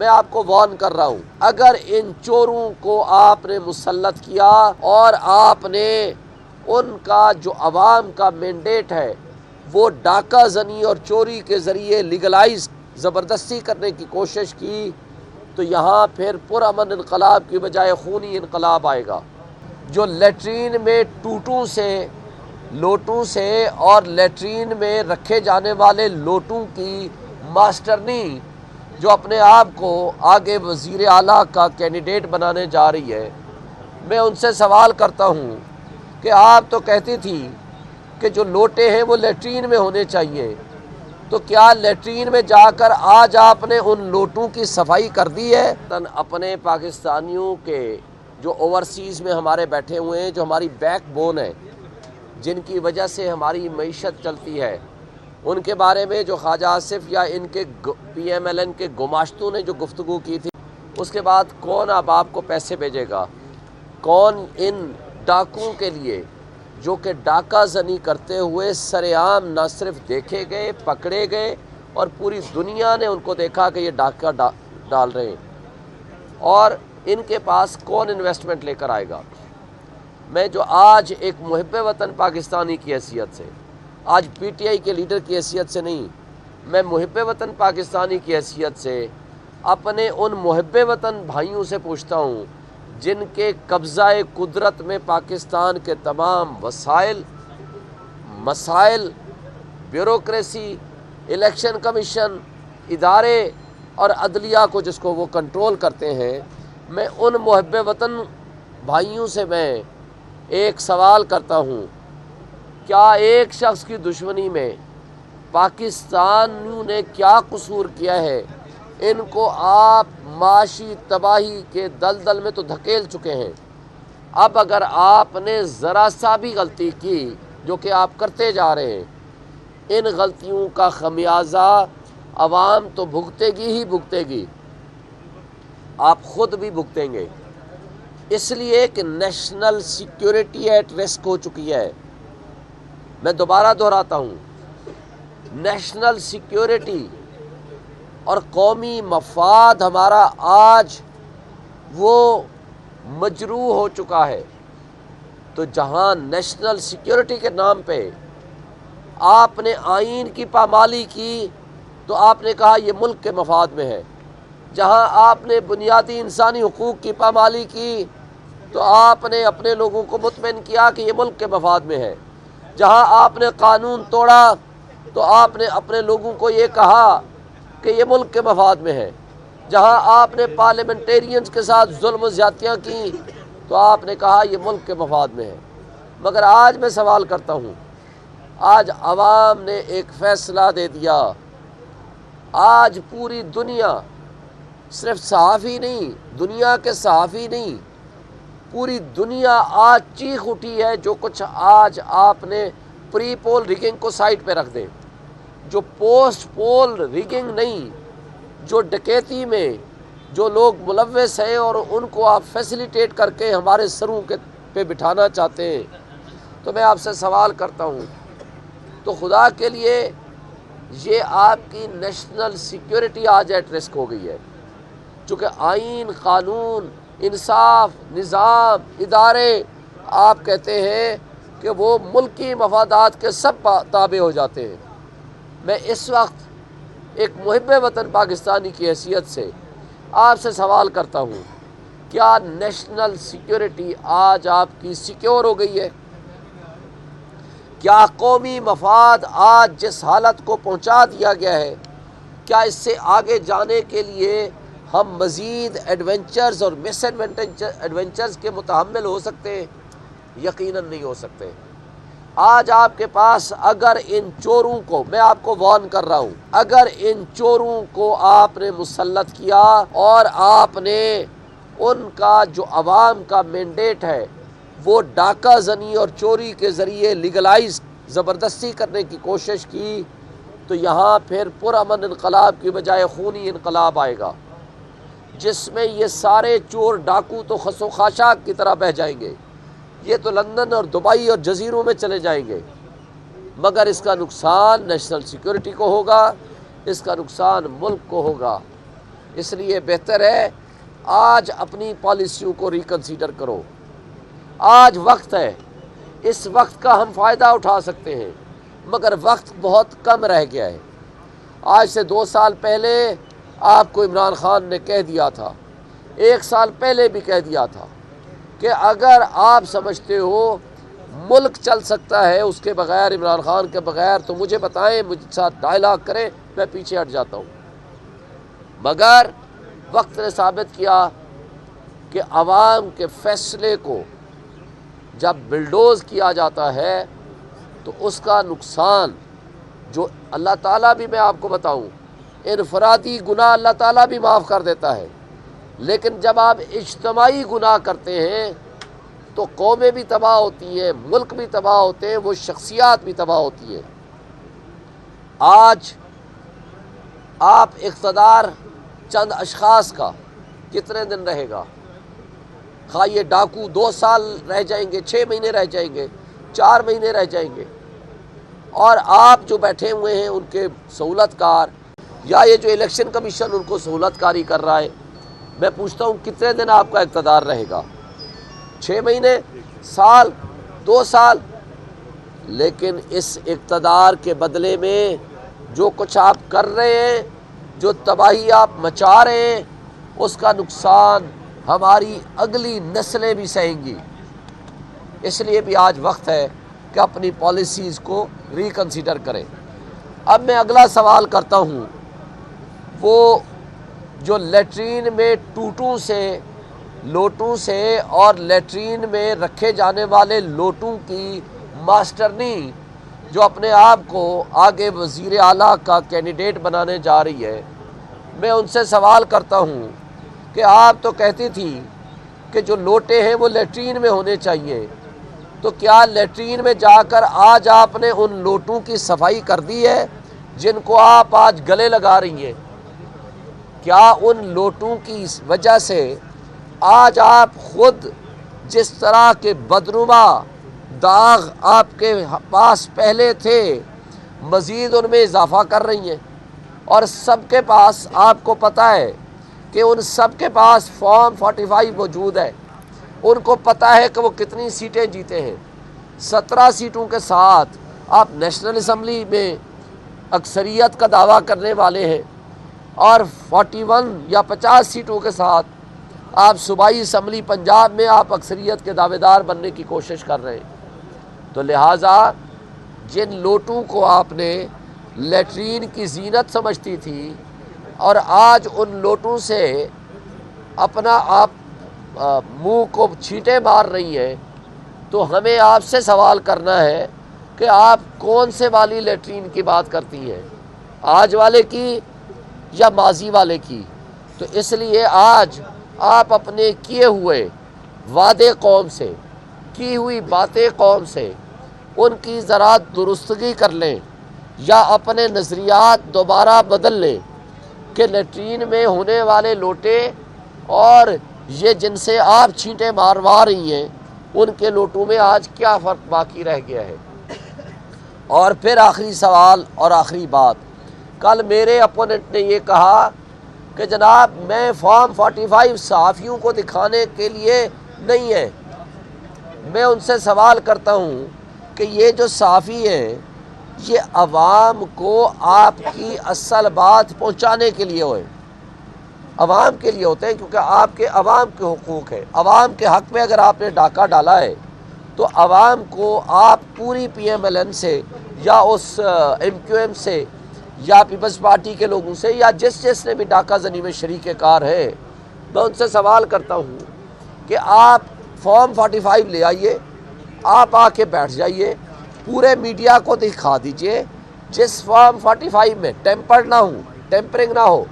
میں آپ کو وارن کر رہا ہوں، اگر ان چوروں کو آپ نے مسلط کیا اور آپ نے ان کا جو عوام کا مینڈیٹ ہے وہ ڈاکہ زنی اور چوری کے ذریعے لیگلائز زبردستی کرنے کی کوشش کی، تو یہاں پھر پرامن انقلاب کی بجائے خونی انقلاب آئے گا۔ جو لیٹرین میں لوٹوں سے اور لیٹرین میں رکھے جانے والے لوٹوں کی ماسٹرنی جو اپنے آپ کو آگے وزیر اعلیٰ کا کینڈیڈیٹ بنانے جا رہی ہے، میں ان سے سوال کرتا ہوں کہ آپ تو کہتی تھی کہ جو لوٹے ہیں وہ لیٹرین میں ہونے چاہیے، تو کیا لیٹرین میں جا کر آج آپ نے ان لوٹوں کی صفائی کر دی ہے؟ اپنے پاکستانیوں کے جو اوورسیز میں ہمارے بیٹھے ہوئے ہیں، جو ہماری بیک بون ہے، جن کی وجہ سے ہماری معیشت چلتی ہے، ان کے بارے میں جو خواجہ آصف یا ان کے پی ایم ایل این کے گماشتوں نے جو گفتگو کی تھی، اس کے بعد کون اب آپ کو پیسے بھیجے گا؟ کون ان ڈاکوں کے لیے جو کہ ڈاکہ زنی کرتے ہوئے سر عام نہ صرف دیکھے گئے، پکڑے گئے اور پوری دنیا نے ان کو دیکھا کہ یہ ڈاکہ ڈال رہے ہیں، اور ان کے پاس کون انویسٹمنٹ لے کر آئے گا؟ میں جو آج ایک محب وطن پاکستانی کی حیثیت سے، آج پی ٹی آئی کے لیڈر کی حیثیت سے نہیں، میں محب وطن پاکستانی کی حیثیت سے اپنے ان محب وطن بھائیوں سے پوچھتا ہوں جن کے قبضہ قدرت میں پاکستان کے تمام مسائل، بیوروکریسی، الیکشن کمیشن، ادارے اور عدلیہ کو جس کو وہ کنٹرول کرتے ہیں، میں ان محب وطن بھائیوں سے میں ایک سوال کرتا ہوں، کیا ایک شخص کی دشمنی میں پاکستانیوں نے کیا قصور کیا ہے؟ ان کو آپ معاشی تباہی کے دلدل میں تو دھکیل چکے ہیں، اب اگر آپ نے ذرا سا بھی غلطی کی، جو کہ آپ کرتے جا رہے ہیں، ان غلطیوں کا خمیازہ عوام تو بھگتے گی ہی بھگتے گی، آپ خود بھی بھگتیں گے، اس لیے کہ نیشنل سیکیورٹی ایٹ رسک ہو چکی ہے۔ میں دوبارہ دہراتا ہوں، نیشنل سیکیورٹی اور قومی مفاد ہمارا آج وہ مجروح ہو چکا ہے۔ تو جہاں نیشنل سیکیورٹی کے نام پہ آپ نے آئین کی پامالی کی تو آپ نے کہا یہ ملک کے مفاد میں ہے، جہاں آپ نے بنیادی انسانی حقوق کی پامالی کی تو آپ نے اپنے لوگوں کو مطمئن کیا کہ یہ ملک کے مفاد میں ہے، جہاں آپ نے قانون توڑا تو آپ نے اپنے لوگوں کو یہ کہا کہ یہ ملک کے مفاد میں ہے، جہاں آپ نے پارلیمنٹیرینز کے ساتھ ظلم و زیادتیاں کی تو آپ نے کہا یہ ملک کے مفاد میں ہے۔ مگر آج میں سوال کرتا ہوں، آج عوام نے ایک فیصلہ دے دیا، آج پوری دنیا، صرف صحافی نہیں، دنیا کے صحافی نہیں، پوری دنیا آج چیخ اٹھی ہے۔ جو کچھ آج آپ نے پری پول ریگنگ کو سائٹ پہ رکھ دیں، جو پوسٹ پول ریگنگ نہیں، جو ڈکیتی میں جو لوگ ملوث ہیں اور ان کو آپ فیسیلیٹیٹ کر کے ہمارے سروں پہ بٹھانا چاہتے ہیں، تو میں آپ سے سوال کرتا ہوں، تو خدا کے لیے یہ آپ کی نیشنل سیکیورٹی آج ایٹ رسک ہو گئی ہے، چونکہ آئین، قانون، انصاف، نظام، ادارے آپ کہتے ہیں کہ وہ ملکی مفادات کے سب تابع ہو جاتے ہیں۔ میں اس وقت ایک محب وطن پاکستانی کی حیثیت سے آپ سے سوال کرتا ہوں، کیا نیشنل سیکیورٹی آج آپ کی سیکیور ہو گئی ہے؟ کیا قومی مفاد آج جس حالت کو پہنچا دیا گیا ہے، کیا اس سے آگے جانے کے لیے ہم مزید ایڈونچرز اور مس ایڈونچرز کے متحمل ہو سکتے ہیں؟ یقیناً نہیں ہو سکتے۔ آج آپ کے پاس اگر ان چوروں کو، میں آپ کو وارن کر رہا ہوں، اگر ان چوروں کو آپ نے مسلط کیا اور آپ نے ان کا جو عوام کا مینڈیٹ ہے وہ ڈاکہ زنی اور چوری کے ذریعے لیگلائز زبردستی کرنے کی کوشش کی، تو یہاں پھر پرامن انقلاب کی بجائے خونی انقلاب آئے گا، جس میں یہ سارے چور ڈاکو تو خس و خاشاک کی طرح بہہ جائیں گے، یہ تو لندن اور دبئی اور جزیروں میں چلے جائیں گے، مگر اس کا نقصان نیشنل سیکیورٹی کو ہوگا، اس کا نقصان ملک کو ہوگا۔ اس لیے بہتر ہے آج اپنی پالیسیوں کو ریکنسیڈر کرو. آج وقت ہے، اس وقت کا ہم فائدہ اٹھا سکتے ہیں، مگر وقت بہت کم رہ گیا ہے. آج سے 2 سال پہلے آپ کو عمران خان نے کہہ دیا تھا، 1 سال پہلے بھی کہہ دیا تھا کہ اگر آپ سمجھتے ہو ملک چل سکتا ہے اس کے بغیر، عمران خان کے بغیر، تو مجھے بتائیں، مجھ ساتھ ڈائلاگ کریں، میں پیچھے ہٹ جاتا ہوں. مگر وقت نے ثابت کیا کہ عوام کے فیصلے کو جب بلڈوز کیا جاتا ہے تو اس کا نقصان جو اللہ تعالیٰ بھی، میں آپ کو بتاؤں، انفرادی گناہ اللہ تعالیٰ بھی معاف کر دیتا ہے، لیکن جب آپ اجتماعی گناہ کرتے ہیں تو قومیں بھی تباہ ہوتی ہیں، ملک بھی تباہ ہوتے ہیں، وہ شخصیات بھی تباہ ہوتی ہیں. آج آپ اقتدار چند اشخاص کا کتنے دن رہے گا؟ خواہ یہ ڈاکو 2 سال رہ جائیں گے، 6 مہینے رہ جائیں گے، 4 مہینے رہ جائیں گے، اور آپ جو بیٹھے ہوئے ہیں ان کے سہولت کار، یا یہ جو الیکشن کمیشن ان کو سہولت کاری کر رہا ہے، میں پوچھتا ہوں کتنے دن آپ کا اقتدار رہے گا؟ 6 مہینے، سال، 2 سال؟ لیکن اس اقتدار کے بدلے میں جو کچھ آپ کر رہے ہیں، جو تباہی آپ مچا رہے ہیں، اس کا نقصان ہماری اگلی نسلیں بھی سہیں گی. اس لیے بھی آج وقت ہے کہ اپنی پالیسیز کو ریکنسیڈر کریں. اب میں اگلا سوال کرتا ہوں، وہ جو لیٹرین میں ٹوٹوں سے، لوٹوں سے اور لیٹرین میں رکھے جانے والے لوٹوں کی ماسٹرنی جو اپنے آپ کو آگے وزیر اعلیٰ کا کینڈیڈیٹ بنانے جا رہی ہے، میں ان سے سوال کرتا ہوں کہ آپ تو کہتی تھی کہ جو لوٹے ہیں وہ لیٹرین میں ہونے چاہیے، تو کیا لیٹرین میں جا کر آج آپ نے ان لوٹوں کی صفائی کر دی ہے جن کو آپ آج گلے لگا رہی ہیں؟ کیا ان لوٹوں کی وجہ سے آج آپ خود جس طرح کے بدنما داغ آپ کے پاس پہلے تھے، مزید ان میں اضافہ کر رہی ہیں؟ اور سب کے پاس، آپ کو پتہ ہے کہ ان سب کے پاس فارم 45 موجود ہے، ان کو پتہ ہے کہ وہ کتنی سیٹیں جیتے ہیں. 17 سیٹوں کے ساتھ آپ نیشنل اسمبلی میں اکثریت کا دعویٰ کرنے والے ہیں، اور 41 یا 50 سیٹوں کے ساتھ آپ صوبائی اسمبلی پنجاب میں آپ اکثریت کے دعوے دار بننے کی کوشش کر رہے ہیں. تو لہٰذا جن لوٹوں کو آپ نے لیٹرین کی زینت سمجھتی تھی اور آج ان لوٹوں سے اپنا آپ منہ کو چھینٹے مار رہی ہیں، تو ہمیں آپ سے سوال کرنا ہے کہ آپ کون سے والی لیٹرین کی بات کرتی ہیں، آج والے کی یا ماضی والے کی؟ تو اس لیے آج آپ اپنے کیے ہوئے وعدے قوم سے، کی ہوئی باتیں قوم سے، ان کی ذرا درستگی کر لیں، یا اپنے نظریات دوبارہ بدل لیں کہ لیٹرین میں ہونے والے لوٹے اور یہ جن سے آپ چھینٹے ماروا رہی ہیں، ان کے لوٹوں میں آج کیا فرق باقی رہ گیا ہے. اور پھر آخری سوال اور آخری بات، کل میرے اپوننٹ نے یہ کہا کہ جناب میں فارم 45 صحافیوں کو دکھانے کے لیے نہیں ہے. میں ان سے سوال کرتا ہوں کہ یہ جو صحافی ہیں، یہ عوام کو آپ کی اصل بات پہنچانے کے لیے ہوئے، عوام کے لیے ہوتے ہیں، کیونکہ آپ کے عوام کے حقوق ہے. عوام کے حق میں اگر آپ نے ڈاکہ ڈالا ہے تو عوام کو آپ پوری پی ایم ایل این سے، یا اس ایم کیو ایم سے، یا پیپلز پارٹی کے لوگوں سے، یا جس نے بھی ڈاکہ زنی میں شریک کار ہے، میں ان سے سوال کرتا ہوں کہ آپ فارم 45 لے آئیے، آپ آ کے بیٹھ جائیے، پورے میڈیا کو دکھا دیجئے جس فارم 45 میں ٹیمپرڈ نہ ہو، ٹیمپرنگ نہ ہو،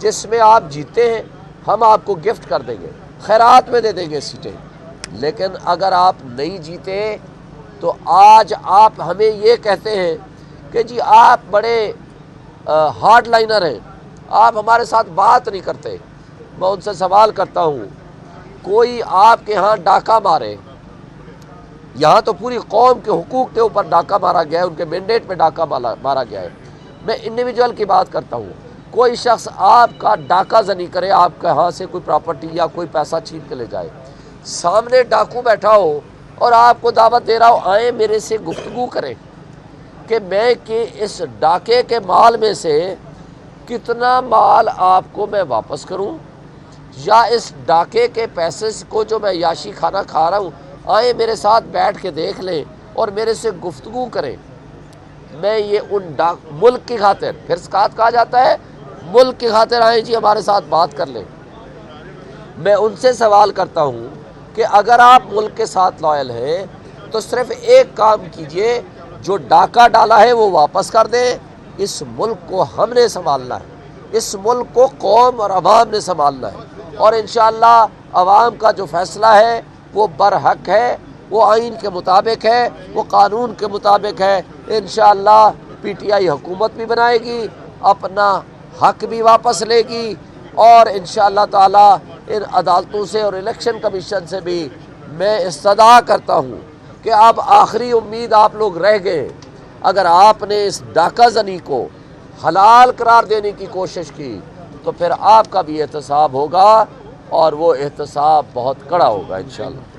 جس میں آپ جیتے ہیں، ہم آپ کو گفٹ کر دیں گے، خیرات میں دے دیں گے سیٹیں. لیکن اگر آپ نہیں جیتے تو آج آپ ہمیں یہ کہتے ہیں کہ جی آپ بڑے ہارڈ لائنر ہیں، آپ ہمارے ساتھ بات نہیں کرتے. میں ان سے سوال کرتا ہوں، کوئی آپ کے ہاں ڈاکہ مارے، یہاں تو پوری قوم کے حقوق کے اوپر ڈاکہ مارا گیا ہے، ان کے مینڈیٹ پہ ڈاکہ مارا گیا ہے. میں انڈیویجول کی بات کرتا ہوں. کوئی شخص آپ کا ڈاکہ زنی کرے، آپ کے ہاں سے کوئی پراپرٹی یا کوئی پیسہ چھین کے لے جائے، سامنے ڈاکو بیٹھا ہو اور آپ کو دعوت دے رہا ہو آئیں میرے سے گفتگو کریں کہ میں کہ اس ڈاکے کے مال میں سے کتنا مال آپ کو میں واپس کروں، یا اس ڈاکے کے پیسے کو جو میں یاشی کھانا کھا رہا ہوں آئیں میرے ساتھ بیٹھ کے دیکھ لیں اور میرے سے گفتگو کریں، میں یہ ان ملک کی خاطر، پھر زکوٰۃ کہا جاتا ہے ملک کی خاطر آئیں جی ہمارے ساتھ بات کر لیں۔ میں ان سے سوال کرتا ہوں کہ اگر آپ ملک کے ساتھ لائل ہیں تو صرف ایک کام کیجئے، جو ڈاکہ ڈالا ہے وہ واپس کر دیں۔ اس ملک کو ہم نے سنبھالنا ہے، اس ملک کو قوم اور عوام نے سنبھالنا ہے، اور انشاءاللہ عوام کا جو فیصلہ ہے وہ برحق ہے، وہ آئین کے مطابق ہے، وہ قانون کے مطابق ہے۔ انشاءاللہ پی ٹی آئی حکومت بھی بنائے گی، اپنا حق بھی واپس لے گی، اور انشاءاللہ تعالی ان عدالتوں سے اور الیکشن کمیشن سے بھی میں استدعا کرتا ہوں کہ اب آخری امید آپ لوگ رہ گئے۔ اگر آپ نے اس ڈاکہ زنی کو حلال قرار دینے کی کوشش کی تو پھر آپ کا بھی احتساب ہوگا، اور وہ احتساب بہت کڑا ہوگا انشاءاللہ۔